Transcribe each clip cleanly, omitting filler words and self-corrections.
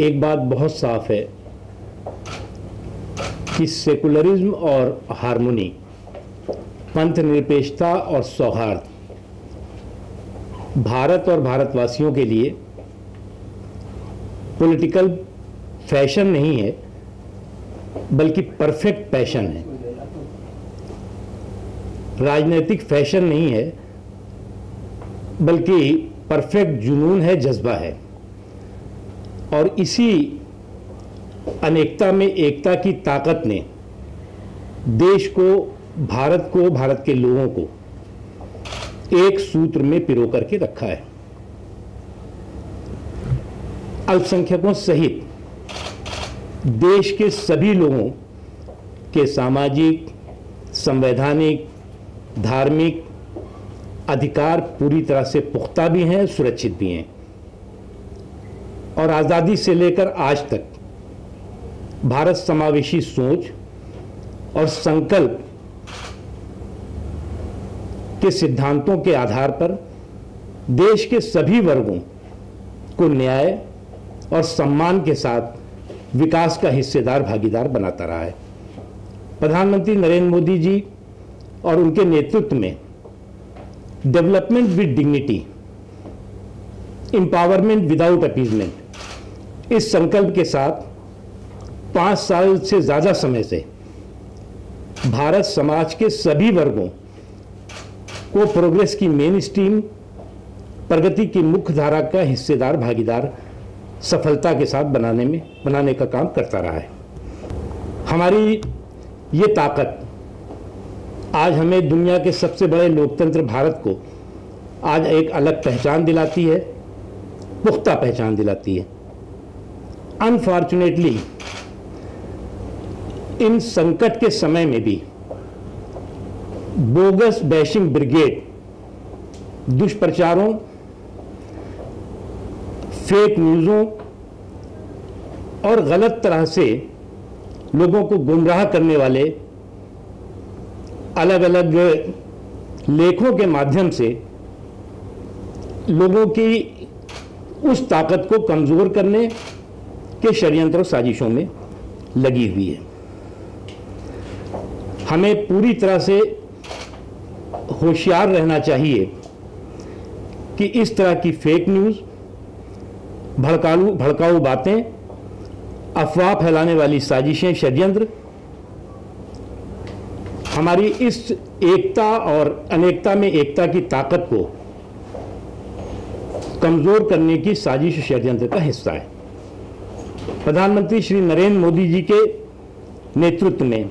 एक बात बहुत साफ है कि सेकुलरिज्म और हार्मोनी, पंथ निरपेक्षता और सौहार्द भारत और भारतवासियों के लिए पॉलिटिकल फैशन नहीं है, बल्कि परफेक्ट पैशन है। राजनीतिक फैशन नहीं है, बल्कि परफेक्ट जुनून है, जज्बा है। और इसी अनेकता में एकता की ताकत ने देश को, भारत के लोगों को एक सूत्र में पिरो करके रखा है। अल्पसंख्यकों सहित देश के सभी लोगों के सामाजिक, संवैधानिक, धार्मिक अधिकार पूरी तरह से पुख्ता भी हैं, सुरक्षित भी हैं। और आज़ादी से लेकर आज तक भारत समावेशी सोच और संकल्प के सिद्धांतों के आधार पर देश के सभी वर्गों को न्याय और सम्मान के साथ विकास का हिस्सेदार, भागीदार बनाता रहा है। प्रधानमंत्री नरेंद्र मोदी जी और उनके नेतृत्व में development with dignity, empowerment without appeasement, इस संकल्प के साथ 5 साल से ज़्यादा समय से भारत समाज के सभी वर्गों को प्रोग्रेस की मेन स्ट्रीम, प्रगति की मुख्य धारा का हिस्सेदार, भागीदार सफलता के साथ बनाने का काम करता रहा है। हमारी ये ताकत आज हमें दुनिया के सबसे बड़े लोकतंत्र भारत को आज एक अलग पहचान दिलाती है, पुख्ता पहचान दिलाती है। अनफॉर्चुनेटली इन संकट के समय में भी बोगस बैशिंग ब्रिगेड, दुष्प्रचारों, फेक न्यूज़ों और गलत तरह से लोगों को गुमराह करने वाले अलग अलग लेखों के माध्यम से लोगों की उस ताकत को कमज़ोर करने के षड्यंत्र और साजिशों में लगी हुई है। हमें पूरी तरह से होशियार रहना चाहिए कि इस तरह की फेक न्यूज़, भड़काऊ बातें, अफवाह फैलाने वाली साजिशें, षड्यंत्र हमारी इस एकता और अनेकता में एकता की ताकत को कमज़ोर करने की साजिश, षड्यंत्र का हिस्सा है। प्रधानमंत्री श्री नरेंद्र मोदी जी के नेतृत्व में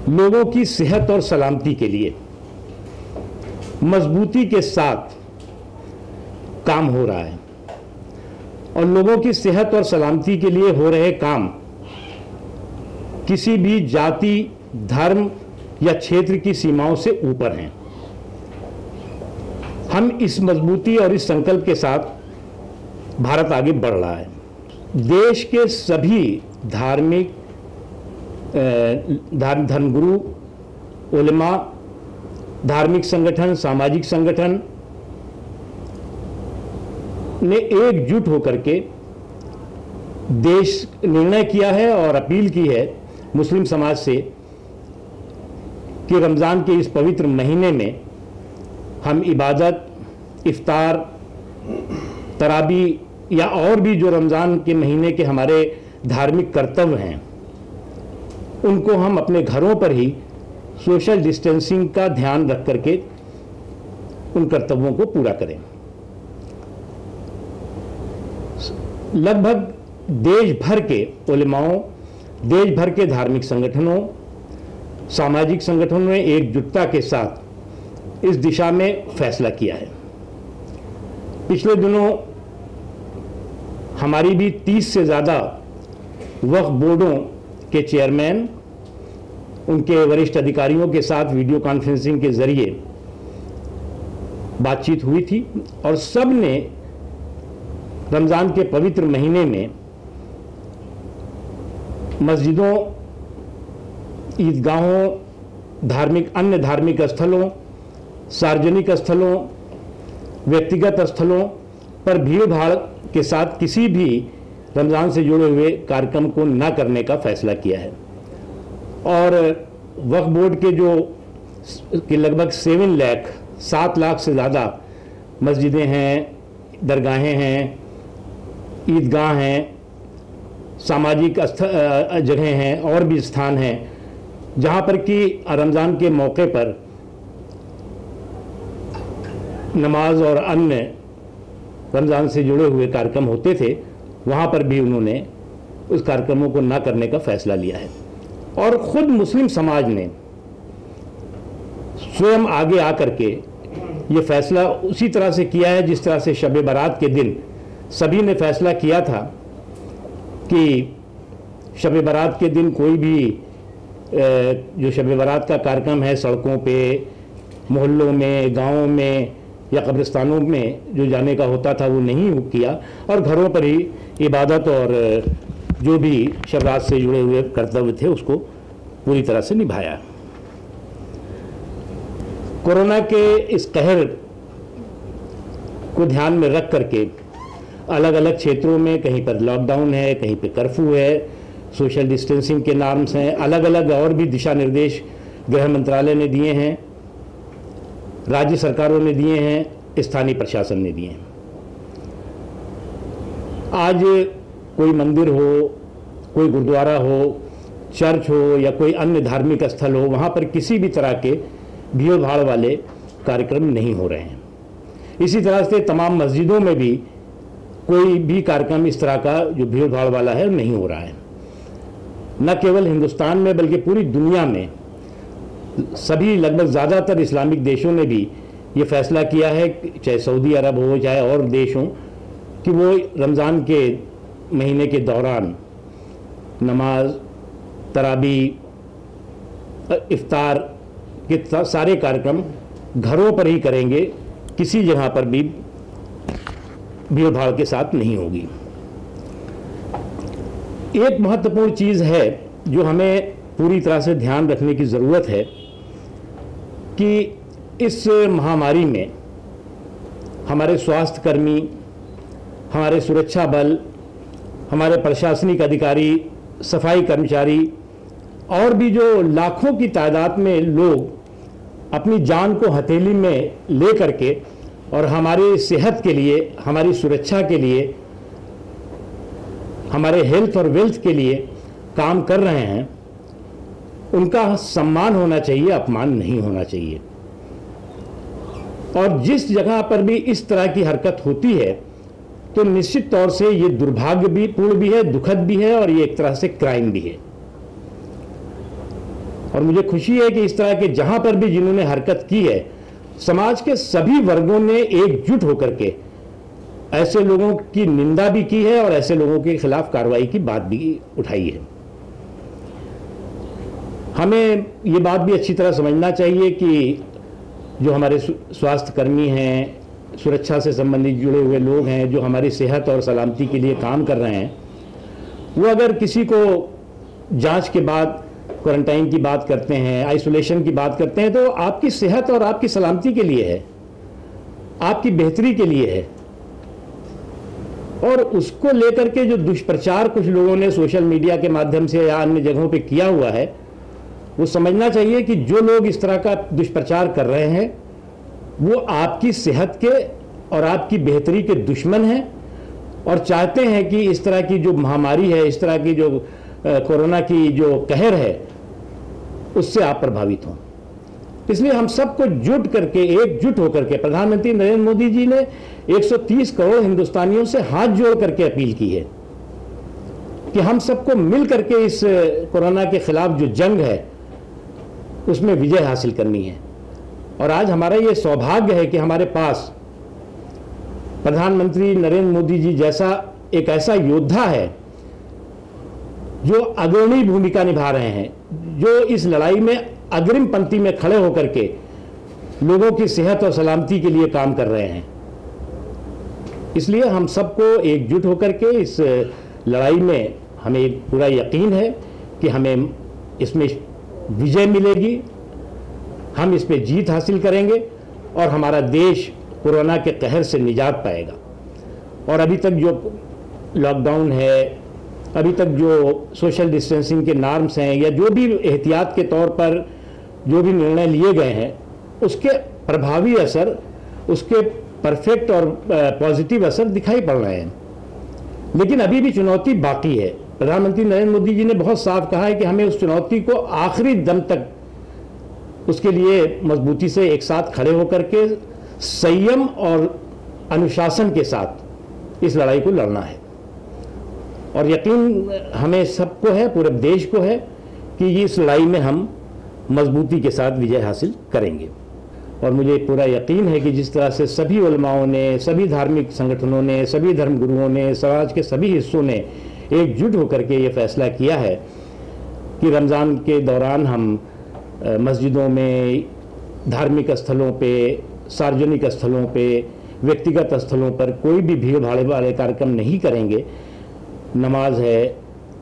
लोगों की सेहत और सलामती के लिए मजबूती के साथ काम हो रहा है। और लोगों की सेहत और सलामती के लिए हो रहे काम किसी भी जाति, धर्म या क्षेत्र की सीमाओं से ऊपर हैं। हम इस मजबूती और इस संकल्प के साथ भारत आगे बढ़ रहा है। देश के सभी धार्मिक धर्मगुरु, उलेमा, धार्मिक संगठन, सामाजिक संगठन ने एकजुट होकर के देश निर्णय किया है और अपील की है मुस्लिम समाज से कि रमज़ान के इस पवित्र महीने में हम इबादत, इफ्तार, तरावी या और भी जो रमज़ान के महीने के हमारे धार्मिक कर्तव्य हैं, उनको हम अपने घरों पर ही सोशल डिस्टेंसिंग का ध्यान रख करके उन कर्तव्यों को पूरा करें। लगभग देश भर के उलेमाओं, देश भर के धार्मिक संगठनों, सामाजिक संगठनों ने एकजुटता के साथ इस दिशा में फैसला किया है। पिछले दिनों हमारी भी 30 से ज़्यादा वक्फ बोर्डों के चेयरमैन, उनके वरिष्ठ अधिकारियों के साथ वीडियो कॉन्फ्रेंसिंग के जरिए बातचीत हुई थी और सब ने रमज़ान के पवित्र महीने में मस्जिदों, ईदगाहों, अन्य धार्मिक स्थलों, सार्वजनिक स्थलों, व्यक्तिगत स्थलों पर भीड़ भाड़ के साथ किसी भी रमज़ान से जुड़े हुए कार्यक्रम को न करने का फैसला किया है। और वक्फ बोर्ड के जो कि लगभग 7 लाख से ज़्यादा मस्जिदें हैं, दरगाहें हैं, ईदगाह हैं, सामाजिक जगहें हैं और भी स्थान हैं जहाँ पर कि रमज़ान के मौके पर नमाज और अन्य रमज़ान से जुड़े हुए कार्यक्रम होते थे, वहाँ पर भी उन्होंने उस कार्यक्रमों को ना करने का फैसला लिया है। और ख़ुद मुस्लिम समाज ने स्वयं आगे आकर के ये फैसला उसी तरह से किया है जिस तरह से शब बारात के दिन सभी ने फैसला किया था कि शब बारात के दिन कोई भी जो शब बारात का कार्यक्रम है सड़कों पे, मोहल्लों में, गांवों में या कब्रिस्तानों में जो जाने का होता था वो नहीं किया और घरों पर ही इबादत और जो भी शब रात से जुड़े हुए कर्तव्य थे उसको पूरी तरह से निभाया। कोरोना के इस कहर को ध्यान में रख करके अलग अलग क्षेत्रों में कहीं पर लॉकडाउन है, कहीं पर कर्फ्यू है, सोशल डिस्टेंसिंग के नॉर्म्स हैं, अलग अलग और भी दिशा निर्देश गृह मंत्रालय ने दिए हैं, राज्य सरकारों ने दिए हैं, स्थानीय प्रशासन ने दिए हैं। आज कोई मंदिर हो, कोई गुरुद्वारा हो, चर्च हो या कोई अन्य धार्मिक स्थल हो, वहाँ पर किसी भी तरह के भीड़ भाड़ वाले कार्यक्रम नहीं हो रहे हैं। इसी तरह से तमाम मस्जिदों में भी कोई भी कार्यक्रम इस तरह का जो भीड़ भाड़ वाला है नहीं हो रहा है। न केवल हिंदुस्तान में बल्कि पूरी दुनिया में सभी लगभग ज़्यादातर इस्लामिक देशों ने भी ये फैसला किया है, चाहे सऊदी अरब हो चाहे और देश हों, कि वो रमज़ान के महीने के दौरान नमाज, तरावी, इफ्तार के सारे कार्यक्रम घरों पर ही करेंगे, किसी जगह पर भी भीड़ भाड़ के साथ नहीं होगी। एक महत्वपूर्ण चीज़ है जो हमें पूरी तरह से ध्यान रखने की ज़रूरत है कि इस महामारी में हमारे स्वास्थ्यकर्मी, हमारे सुरक्षा बल, हमारे प्रशासनिक अधिकारी, सफाई कर्मचारी और भी जो लाखों की तादाद में लोग अपनी जान को हथेली में ले करके और हमारी सेहत के लिए, हमारी सुरक्षा के लिए, हमारे हेल्थ और वेल्थ के लिए काम कर रहे हैं, उनका सम्मान होना चाहिए, अपमान नहीं होना चाहिए। और जिस जगह पर भी इस तरह की हरकत होती है तो निश्चित तौर से ये दुर्भाग्य भी पूर्ण भी है, दुखद भी है और ये एक तरह से क्राइम भी है। और मुझे खुशी है कि इस तरह के जहां पर भी जिन्होंने हरकत की है, समाज के सभी वर्गों ने एकजुट होकर के ऐसे लोगों की निंदा भी की है और ऐसे लोगों के खिलाफ कार्रवाई की बात भी उठाई है। हमें ये बात भी अच्छी तरह समझना चाहिए कि जो हमारे स्वास्थ्यकर्मी हैं, सुरक्षा से संबंधित जुड़े हुए लोग हैं, जो हमारी सेहत और सलामती के लिए काम कर रहे हैं, वो अगर किसी को जांच के बाद क्वारंटाइन की बात करते हैं, आइसोलेशन की बात करते हैं, तो आपकी सेहत और आपकी सलामती के लिए है, आपकी बेहतरी के लिए है। और उसको लेकर के जो दुष्प्रचार कुछ लोगों ने सोशल मीडिया के माध्यम से या अन्य जगहों पे किया हुआ है, वो समझना चाहिए कि जो लोग इस तरह का दुष्प्रचार कर रहे हैं वो आपकी सेहत के और आपकी बेहतरी के दुश्मन हैं और चाहते हैं कि इस तरह की जो महामारी है, इस तरह की जो कोरोना की जो कहर है, उससे आप प्रभावित हों। इसलिए हम सबको जुट करके, एकजुट होकर के, प्रधानमंत्री नरेंद्र मोदी जी ने 130 करोड़ हिंदुस्तानियों से हाथ जोड़ करके अपील की है कि हम सबको मिल करके इस कोरोना के खिलाफ जो जंग है उसमें विजय हासिल करनी है। और आज हमारा ये सौभाग्य है कि हमारे पास प्रधानमंत्री नरेंद्र मोदी जी जैसा एक ऐसा योद्धा है जो अग्रणी भूमिका निभा रहे हैं, जो इस लड़ाई में अग्रिम पंक्ति में खड़े होकर के लोगों की सेहत और सलामती के लिए काम कर रहे हैं। इसलिए हम सबको एकजुट होकर के इस लड़ाई में हमें पूरा यकीन है कि हमें इसमें विजय मिलेगी, हम इस पे जीत हासिल करेंगे और हमारा देश कोरोना के कहर से निजात पाएगा। और अभी तक जो लॉकडाउन है, अभी तक जो सोशल डिस्टेंसिंग के नॉर्म्स हैं या जो भी एहतियात के तौर पर जो भी निर्णय लिए गए हैं, उसके प्रभावी असर, उसके परफेक्ट और पॉजिटिव असर दिखाई पड़ रहे हैं। लेकिन अभी भी चुनौती बाकी है। प्रधानमंत्री नरेंद्र मोदी जी ने बहुत साफ कहा है कि हमें उस चुनौती को आखिरी दम तक उसके लिए मजबूती से एक साथ खड़े होकर के संयम और अनुशासन के साथ इस लड़ाई को लड़ना है। और यकीन हमें सबको है, पूरे देश को है कि इस लड़ाई में हम मजबूती के साथ विजय हासिल करेंगे। और मुझे पूरा यकीन है कि जिस तरह से सभी उलमाओं ने, सभी धार्मिक संगठनों ने, सभी धर्मगुरुओं ने, समाज के सभी हिस्सों ने एकजुट होकर के ये फैसला किया है कि रमज़ान के दौरान हम मस्जिदों में, धार्मिक स्थलों पे, सार्वजनिक स्थलों पे, व्यक्तिगत स्थलों पर कोई भी भीड़ भाड़ वाले कार्यक्रम नहीं करेंगे। नमाज है,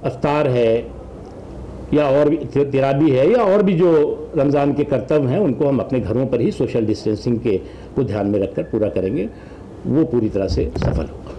अफ्तार है या और भी तिराबी है या और भी जो रमज़ान के कर्तव्य हैं, उनको हम अपने घरों पर ही सोशल डिस्टेंसिंग के को ध्यान में रखकर पूरा करेंगे। वो पूरी तरह से सफल होगा।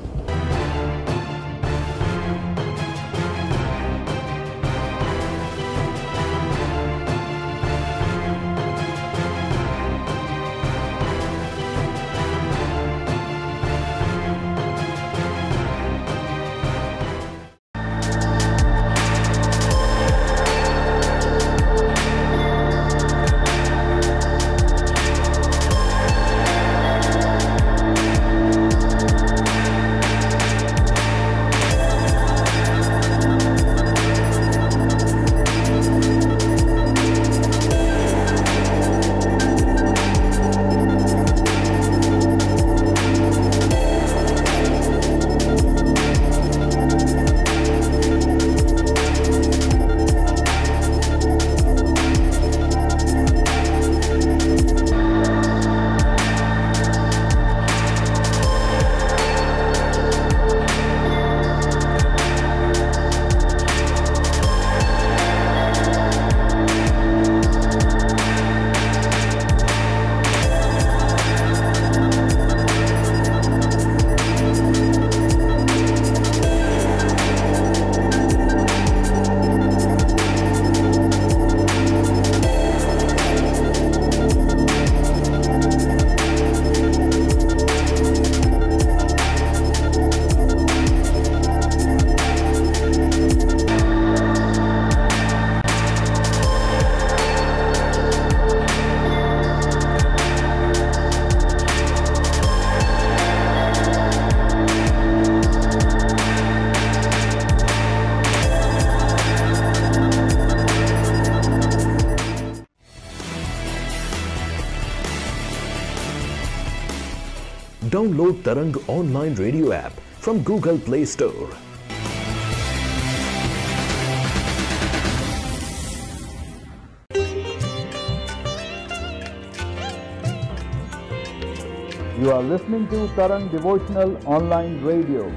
Download Tarang online radio app from Google Play Store. You are listening to Tarang Devotional Online Radio.